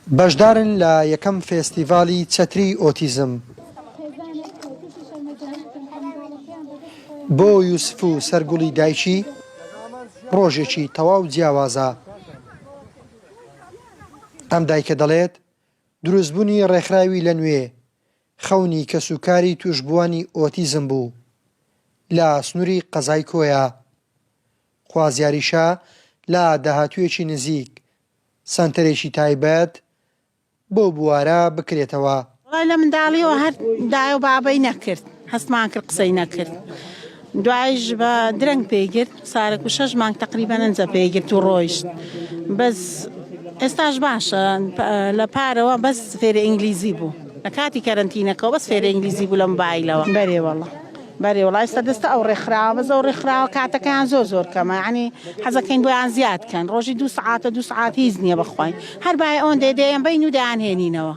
بەشدارن لە یەکەم فێستیڤالی چەتری ئۆتیزم. بۆ یوسف و سەرگوڵی دایکی ڕۆژێکی تەواو جیاوازە. ئەم دایکە دەڵێت دروستبوونی ڕێکخراوی لە نوێ خەونی کەسوکاری توشبووانی ئۆتیزم بوو لە سنووری قەزای کۆیە. خوازیاریشە لە داهاتوویەکی نزیک سەنتەرێکی تایبەت بۆ بوارە بکرێتەوە. لە منداڵیەوە هەر دایە و بابەی نەکرد، هەستمان کرد قسەی نەکرد. دوایش بە درەنگ پێیگرت، سارێک و 6 مانگ تقریبا ئەنجە پێیگرت و ڕۆیشت. بەس ئێستاش باشە لە پارەوە بەس فێرە ئینگلیزی بوو، لە کاتی کەرەنتینەکەەوە بەس فێرە ئینگلیزی بوو لە مۆبایلەوە. بەرێوەڵا ئێستا دەستە ئەو ڕێکخراوە بەس ئەو ڕێکخراوە کاتەکەیان زۆر کەمە، ینی حەزەکەین بۆیان زیادکەن. ڕۆژی 2 سعات هیچ نییە بخواین، هەر بای ئەوەن دێدەیان بین و دایانهێنینەوە.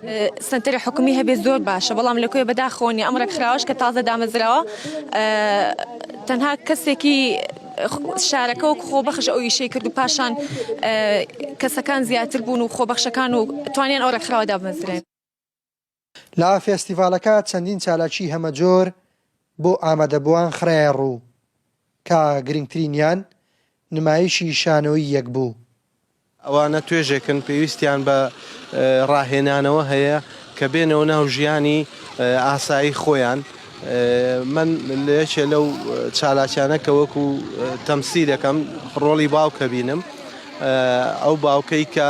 سنتەری حکومی هەبێت زۆر باشە، بەڵام لەکوێ بەداخۆنی ئەم ڕێکخراوەش کە تازە دامەزراوە تەنها کەسێکی شارەکە و خۆبەخش ئەو ئیشەی کرد و پاشان کەسەکان زیاتر بوون و خۆبەخشەکان و توانیان ئەو ڕێکخراوە دامەزرێن. لە فێستیڤالەکە چەندین چالاکی هەمەجۆر بۆ ئامادەبووان خرایە ڕوو کە گرنگترینیان نمایشی شانەوەی یەک بوو. ئەوانە توێژێکن پێویستیان بە ڕاهێنانەوە هەیە کە بێنەوە ناو ژیانی ئاسایی خۆیان. من لەیەکێ لەو چالاکیانە کە وەکو تەمسیلەکەم ڕۆڵی باوکە بینم، ئەو باوکەی کە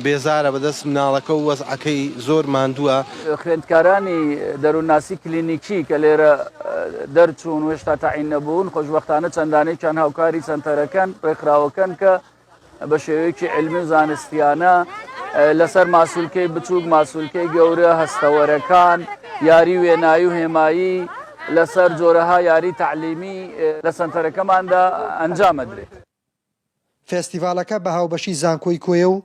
بێزارە بەدەست مناڵەکە و وەزعەکەی زۆر ماندووە. خوێندکارانی دەروونناسی کلینیکی کە لێرە دەرچوون و هێشتا تاعین نەبوون خۆشبەختانە چەندانێکیان هاوکاری چەندەرەکەن ڕێکخراوەکەن کە بە شێوەیەکی علمی و زانستیانە لەسەر ماسوولکەی بچووک ماسوولکەی گەورە هەستەوەرەکان یاری وێنایی و هێمایی لەسەر جۆرەها یاری تعلیمی لە سەنتەرەکەماندا ئەنجامەدرێت. فێستیڤالەکە بە هاوبەشی زانکۆی کۆیە و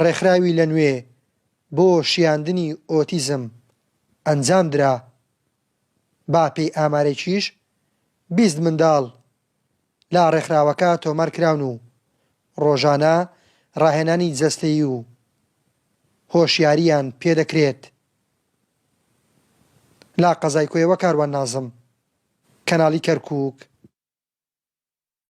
ڕێکخراوی لە نوێ بۆ شیاندنی ئۆتیزم ئەنجام درا. با پێی ئامارێکیش 20 منداڵ لە ڕێکخراوەکە تۆمارکراون و ڕۆژانە ڕاهێنانی جەستەیی و هۆشیاریان پێدەکرێت. لا قەزای کۆیەوە کاروان نازم، کەناڵی کەرکووک.